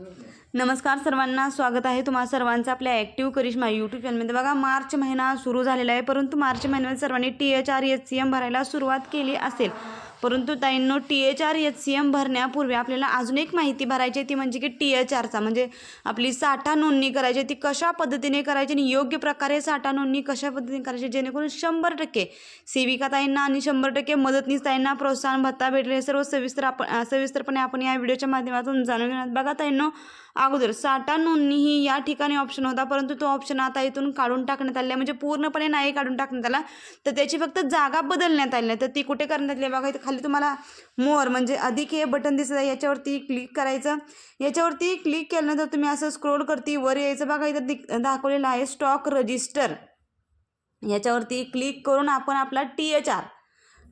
नमस्कार सर्वांना, स्वागत आहे तुम्हा सर्वांचं आपल्या ॲक्टिव्ह करिश्मा यूट्यूब चॅनलमध्ये। बघा, मार्च महिना सुरू झालेला आहे, परंतु मार्च महिन्यात सर्वांनी THR HCM भरायला सुरुवात केली असेल। परंतु ताईंनो, THR HCM भरण्यापूर्वी आपल्याला अजून एक माहिती भरायची आहे, ती म्हणजे की THRचा म्हणजे आपली साठा नोंदणी करायची, ती कशा पद्धतीने करायची आणि योग्य प्रकारे साठा नोंदणी कशा पद्धतीने करायची, जेणेकरून 100% सेविका ताईंना आणि 100% मदतनीस ताईंना प्रोत्साहन भत्ता भेटेल। हे सर्व सविस्तरपणे आपण या व्हिडिओच्या माध्यमातून जाणून घेणार। बघा ताईंनो, अगोदर साठा नोंदणी ही या ठिकाणी ऑप्शन होता, परंतु तो ऑप्शन आता इथून काढून टाकण्यात आला, म्हणजे पूर्णपणे नाही काढून टाकण्यात आला, तर त्याची फक्त जागा बदलण्यात आली। तर ती कुठे करण्यात आली बघा, इथे खाली तुम्हाला मोर म्हणजे अधिक हे बटन दिसत आहे, याच्यावरती क्लिक करायचं। याच्यावरती क्लिक केल्यानंतर तुम्ही असं स्क्रोल करती वर यायचं। बघा, इथं दाखवलेलं आहे स्टॉक रजिस्टर, याच्यावरती क्लिक करून आपण आपला THR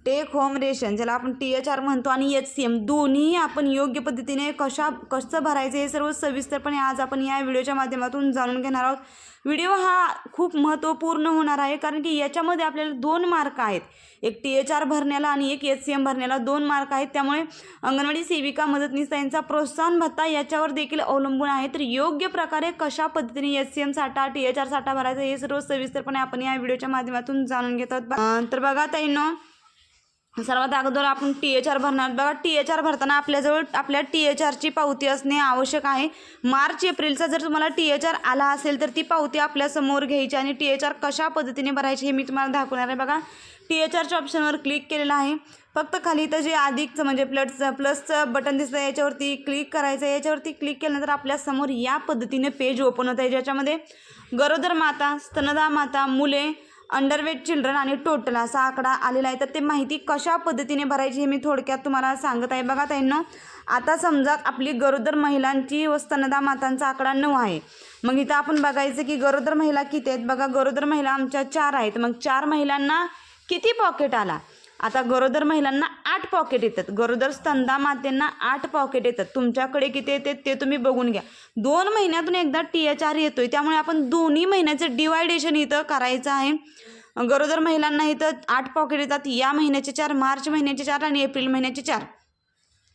टेक होम रेशन, ज्याला आपण THR म्हणतो, आणि HCM दोन्ही आपण योग्य पद्धतीने कसं भरायचं हे सर्व सविस्तरपणे आज आपण या व्हिडिओच्या माध्यमातून जाणून घेणार आहोत। व्हिडिओ हा खूप महत्त्वपूर्ण होणार आहे, कारण की याच्यामध्ये आपल्याला 2 मार्क आहेत, एक THR भरण्याला आणि एक HCM भरण्याला 2 मार्क आहेत। त्यामुळे अंगणवाडी सेविका मदतनीस यांचा प्रोत्साहन भत्ता याच्यावर देखील अवलंबून आहे। तर योग्य प्रकारे कशा पद्धतीने HCM साठा THR साठा भरायचा हे सर्व सविस्तरपणे आपण या व्हिडिओच्या माध्यमातून जाणून घेत आहोत। तर बघा ताईंनो, सर्वात अगोदर आपण THR भरणार। बघा, THR भरताना आपल्याजवळ आपल्या THRची पावती असणे आवश्यक आहे। मार्च एप्रिलचा जर तुम्हाला THR आला असेल तर ती पावती आपल्या समोर घ्यायची आणि THR कशा पद्धतीने भरायची हे मी तुम्हाला दाखवणार आहे। बघा, THRच्या ऑप्शनवर क्लिक केलेलं आहे, फक्त खाली इथं जे अधिकचं म्हणजे प्लसचं बटन दिसतं याच्यावरती क्लिक करायचं। याच्यावरती क्लिक केल्यानंतर आपल्या समोर या पद्धतीने पेज ओपन होत आहे, ज्याच्यामध्ये गरोदर माता, स्तनदा माता, मुले, अंडरवेट चिल्ड्रन आणि टोटल असा आकडा आलेला आहे। तर ते माहिती कशा पद्धतीने भरायची हे मी थोडक्यात तुम्हाला सांगत आहे। बघा ताईंनो, आता समजा आपली गरोदर महिलांची व स्तनदा मातांचा आकडा 9 आहे, मग इथं आपण बघायचं की गरोदर महिला किती आहेत। बघा, गरोदर महिला आमच्या 4 आहेत, मग 4 महिलांना किती पॉकेट आला। आता गरोदर महिलांना 8 पॉकेट येतात, गरोदर स्तनदा मातेंना 8 पॉकेट येतात। तुमच्याकडे किती येतात ते तुम्ही बघून घ्या। 2 महिन्यातून एकदा THR येतोय, त्यामुळे आपण दोन्ही महिन्याचं डिवायडेशन इथं करायचं आहे। गरोदर महिलांना इथं 8 पॉकेट येतात, या महिन्याचे 4, मार्च महिन्याचे 4 आणि एप्रिल महिन्याचे 4।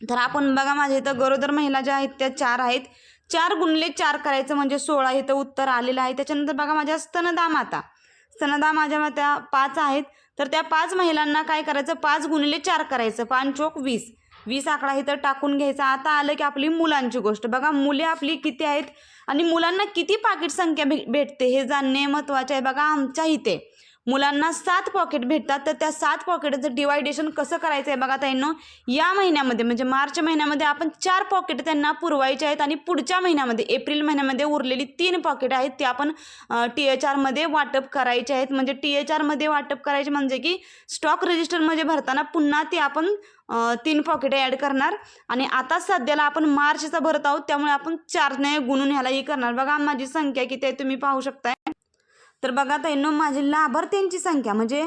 तर आपण बघा, माझ्या इथं गरोदर महिला ज्या आहेत त्या 4 आहेत, 4 गुणिले 4 करायचं म्हणजे 16 इथं उत्तर आलेलं आहे। त्याच्यानंतर बघा, माझ्या स्तनदा माझ्या त्या 5 आहेत, तर त्या 5 महिलांना काय करायचं, 5 गुणिले 4 करायचं, 5 चोक 20, 20 आकडा इथं टाकून घ्यायचा। आता आलं की आपली मुलांची गोष्ट। बघा, मुले आपली किती आहेत आणि मुलांना किती पाकिट संख्या भेटते हे जाणणे महत्त्वाचे आहे। बघा, आमच्या इथे मुलांना 7 पॉकेट भेटतात, तर त्या 7 पॉकेटचं डिवायडेशन कसं करायचं आहे बघा ताईंनो, या महिन्यामध्ये म्हणजे मार्च महिन्यामध्ये आपण 4 पॉकेट त्यांना पुरवायचे आहेत आणि पुढच्या महिन्यामध्ये एप्रिल महिन्यामध्ये उरलेली 3 पॉकेट आहेत ते आपण THR मध्ये वाटप करायचे आहेत। म्हणजे THR मध्ये वाटप करायचे म्हणजे की स्टॉक रजिस्टरमध्ये भरताना पुन्हा ते आपण 3 पॉकेट ॲड करणार, आणि आता सध्याला आपण मार्चचा भरत आहोत, त्यामुळे आपण 4ने गुणून ह्यालाही करणार। बघा, माझी संख्या किती आहे तुम्ही पाहू शकताय। तर बघा ताईंनो, माझे लाभार्थ्यांची संख्या म्हणजे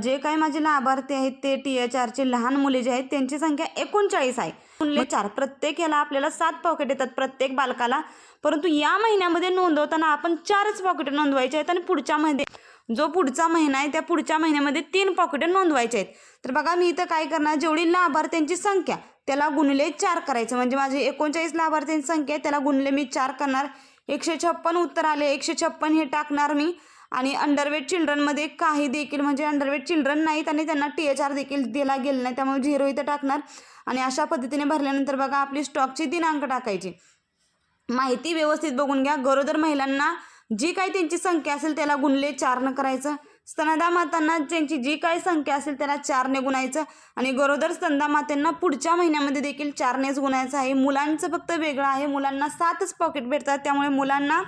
जे काही माझे लाभार्थी आहेत ते THRचे लहान मुले जे आहेत त्यांची संख्या 39 आहे। गुणिले 4, प्रत्येक याला आपल्याला 7 पॉकेट येतात प्रत्येक बालकाला, परंतु या महिन्यामध्ये नोंदवताना आपण 4च पॉकेट नोंदवायचे आहेत आणि पुढच्या महिन्यात जो पुढचा महिना आहे त्या पुढच्या महिन्यामध्ये 3 पॉकेट नोंदवायचे आहेत। तर बघा, मी इथं काय करणार, जेवढी लाभार्थ्यांची संख्या त्याला गुणिले 4 करायचं, म्हणजे माझे 39 लाभार्थ्यांची संख्या आहे, त्याला गुणिले मी 4 करणार। 156 उत्तर आले, 156 हे टाकणार मी। आणि अंडरवेट चिल्ड्रनमध्ये काही देखील म्हणजे अंडरवेट चिल्ड्रन नाहीत आणि त्यांना THR देखील दिला गेला नाही, त्यामुळे 0 इथं टाकणार। आणि अशा पद्धतीने भरल्यानंतर बघा, आपली स्टॉकची दिनांक टाकायची। माहिती व्यवस्थित बघून घ्या। गरोदर महिलांना जी काही त्यांची संख्या असेल त्याला गुणिले 4ने करायचं, स्तनदा मातांना त्यांची जी काही संख्या असेल त्याला 4ने गुणायचं, आणि गरोदर स्तनदा मातेंना पुढच्या महिन्यामध्ये देखील 4नेच गुणायचं आहे। मुलांचं फक्त वेगळं आहे, मुलांना 7च पॉकेट भेटतात, त्यामुळे मुलांना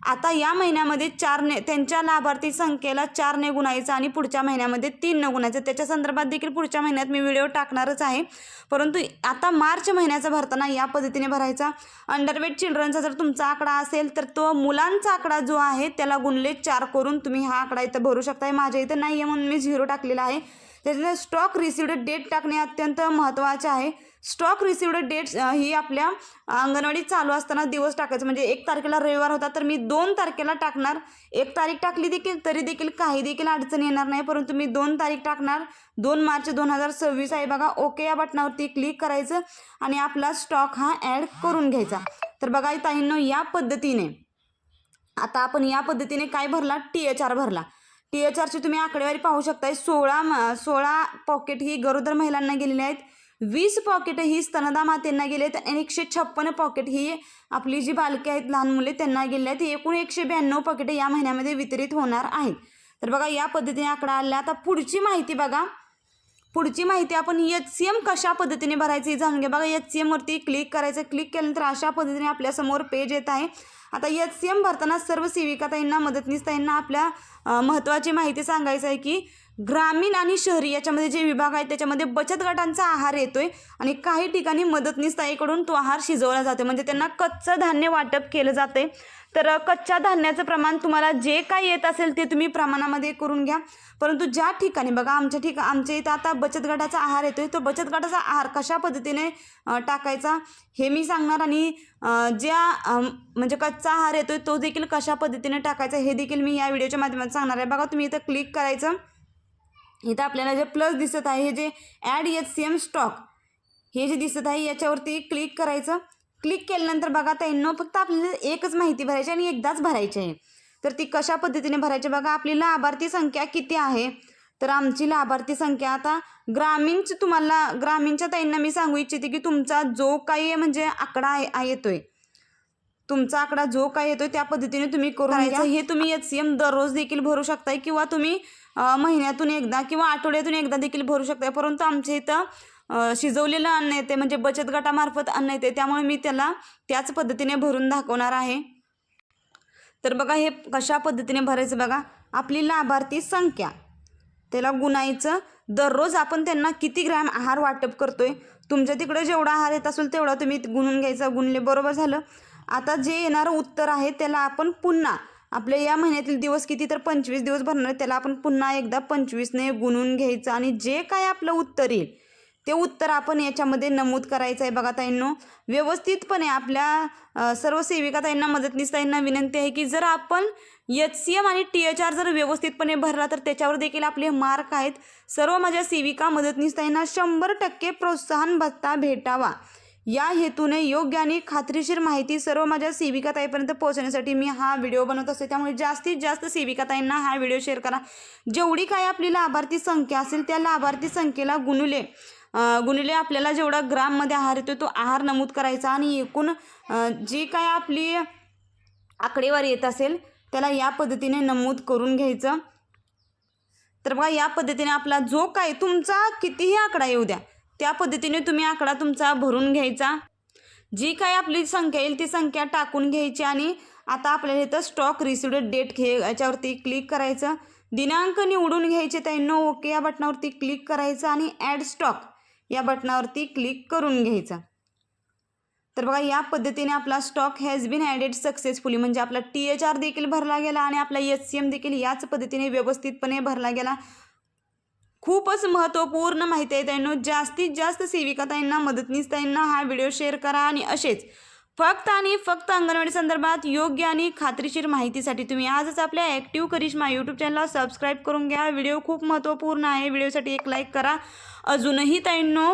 आता या महिन्यामध्ये 4ने त्यांच्या लाभार्थी संख्येला 4ने गुणायचं आणि पुढच्या महिन्यामध्ये 3ने गुणायचं। त्याच्या संदर्भात देखील पुढच्या महिन्यात मी व्हिडिओ टाकणारच आहे, परंतु आता मार्च महिन्याचा भरताना या पद्धतीने भरायचा। अंडरवेट चिल्ड्रनचा जर तुमचा आकडा असेल तर तो मुलांचा आकडा जो आहे त्याला गुणिले 4 करून तुम्ही हा आकडा इथं भरू शकताय। माझ्या इथं नाही आहे म्हणून मी 0 टाकलेला आहे। त्याच्यानंतर स्टॉक रिसिव्ड डेट टाकणे अत्यंत महत्त्वाचे आहे। स्टॉक रिसिव्ड डेट ही आपल्या अंगणवाडी चालू असताना दिवस टाकायचं, म्हणजे 1 तारखेला रविवार होता तर मी 2 तारखेला टाकणार। 1 तारीख टाकली देखील तरी देखील काही देखील अडचण येणार नाही, परंतु मी 2 तारीख टाकणार, 2 मार्च 2026 आहे। बघा, ओके या बटनावरती क्लिक करायचं आणि आपला स्टॉक हा ॲड करून घ्यायचा। तर बघा ताईंनो, या पद्धतीने आता आपण या पद्धतीने काय भरला, THR भरला. THRची तुम्ही आकडेवारी पाहू शकताय. 16 पॉकेट ही गरोदर महिलांना गेलेली आहेत, 20 पॉकेट ही स्तनदा मातेंना गेले आहेत आणि 156 पॉकेट ही आपली जी बालके आहेत, लहान मुले त्यांना गेले आहेत. एकूण 192 पॉकेट या महिन्यामध्ये वितरित होणार आहेत. तर बघा या पद्धतीने आकडा आला. आता पुढची माहिती बघा, पुढची माहिती आपण HCM कशा पद्धतीने भरायचं हे जाणून घ्या. बघा HCM वरती क्लिक करायचं. क्लिक केल्यानंतर अशा पद्धतीने आपल्यासमोर पेज येत आहे. आता HCM भरताना सर्व सेविकाताईंना, मदतनीसताईंना आपल्या महत्त्वाची माहिती सांगायचं आहे की ग्रामीण आणि शहरी याच्यामध्ये जे विभाग आहेत त्याच्यामध्ये बचत गटांचा आहार येतोय आणि काही ठिकाणी मदतनीसताईकडून तो आहार शिजवला जातो, म्हणजे त्यांना कच्चं धान्य वाटप केलं जाते. तर कच्च्या धान्याचं प्रमाण तुम्हाला जे काही येत असेल ते तुम्ही प्रमाणामध्ये करून घ्या. परंतु ज्या ठिकाणी बघा आमच्या इथं आता बचत गटाचा आहार येतोय, तो बचत गटाचा आहार कशा पद्धतीने टाकायचा हे मी सांगणार आणि म्हणजे कच्चा आहार येतोय तो देखील कशा पद्धतीने टाकायचा हे देखील मी या व्हिडिओच्या माध्यमातून सांगणार आहे. बघा तुम्ही इथं क्लिक करायचं. इथं आपल्याला जे प्लस दिसत आहे, हे जे ॲड HCM स्टॉक हे जे दिसत आहे याच्यावरती क्लिक करायचं. क्लिक केल्यानंतर बघा ताईंनो, फक्त आपल्याला एकच माहिती भरायची आणि एकदाच भरायची आहे. तर ती कशा पद्धतीने भरायची बघा. आपली लाभार्थी संख्या किती आहे, तर आमची लाभार्थी संख्या आता ग्रामीणच्या ताईंना मी सांगू इच्छिते की तुमचा जो काही म्हणजे आकडा येतोय, तुमचा आकडा जो काही येतोय त्या पद्धतीने तुम्ही करून घ्या. हे तुम्ही HCM दररोज देखील भरू शकताय किंवा तुम्ही महिन्यातून एकदा किंवा आठवड्यातून एकदा देखील भरू शकताय. परंतु आमच्या इथं शिजवलेलं अन्न येते, म्हणजे बचत गटामार्फत अन्न येते, त्यामुळे मी त्याला त्याच पद्धतीने भरून दाखवणार आहे. तर बघा हे कशा पद्धतीने भरायचं बघा. आपली लाभार्थी संख्या त्याला गुणायचं. दररोज आपण त्यांना किती ग्रॅम आहार वाटप करतोय, तुमच्या तिकडे जेवढा आहार येत असेल तेवढा तुम्ही गुणून घ्यायचा. गुणले बरोबर झालं. आता जे येणारं उत्तर आहे त्याला आपण पुन्हा आपल्या या महिन्यातील दिवस किती, तर 25 दिवस भरणार, त्याला आपण पुन्हा एकदा 25ने गुणून घ्यायचं आणि जे काय आपलं उत्तर येईल ते उत्तर आपण याच्यामध्ये नमूद करायचं आहे. बघा ताईंनो, व्यवस्थितपणे आपल्या सर्व सेविकाताईंना, मदतनीसताईंना विनंती आहे की जर आपण HCM आणि THR जर व्यवस्थितपणे भरला तर त्याच्यावर देखील आपले मार्क आहेत. सर्व माझ्या सेविका, मदतनीसताईंना 100% प्रोत्साहन भत्ता भेटावा या हेतूने योग्य आणि खात्रीशीर माहिती सर्व माझ्या सेविकाताईपर्यंत पोहोचण्यासाठी मी हा व्हिडिओ बनवत असते. त्यामुळे जास्तीत जास्त सेविकाताईंना हा व्हिडिओ शेअर करा. जेवढी काय आपली लाभार्थी संख्या असेल त्या लाभार्थी संख्येला गुणिले आपल्याला जेवढा ग्राममध्ये आहार येतो तो आहार नमूद करायचा आणि एकूण जी काय आपली आकडेवारी येत असेल त्याला या पद्धतीने नमूद करून घ्यायचं. तर बघा या पद्धतीने आपला जो काय तुमचा कितीही आकडा येऊ द्या त्या पद्धतीने तुम्ही आकडा तुमचा भरून घ्यायचा. जी काय आपली संख्या येईल ती संख्या टाकून घ्यायची आणि आता आपल्याला इथं स्टॉक रिसिव्ड डेट याच्यावरती क्लिक करायचं. दिनांक निवडून घ्यायचे ताईंनो. ओके या बटनावरती क्लिक करायचं आणि ॲड स्टॉक या बटनावरती क्लिक करून घ्यायचं. तर बघा या पद्धतीने आपला stock has been added successfully, म्हणजे आपला THR देखील भरला गेला आणि आपला HCM देखील याच पद्धतीने व्यवस्थितपणे भरला गेला. खूपच महत्त्वपूर्ण माहिती आहे ताईंनो. जास्तीत जास्त सेविकाताईंना, मदतनीसताईंना हा व्हिडिओ शेअर करा आणि असेच फक्त आणि फक्त अंगणवाडी संदर्भात योग्य आणि खात्रीशीर माहितीसाठी तुम्ही आजच आपल्या ॲक्टिव्ह करिश्मा यूट्यूब चॅनलला सबस्क्राईब करून घ्या. व्हिडिओ खूप महत्त्वपूर्ण आहे. व्हिडिओसाठी एक लाईक करा. अजूनही ताईंनो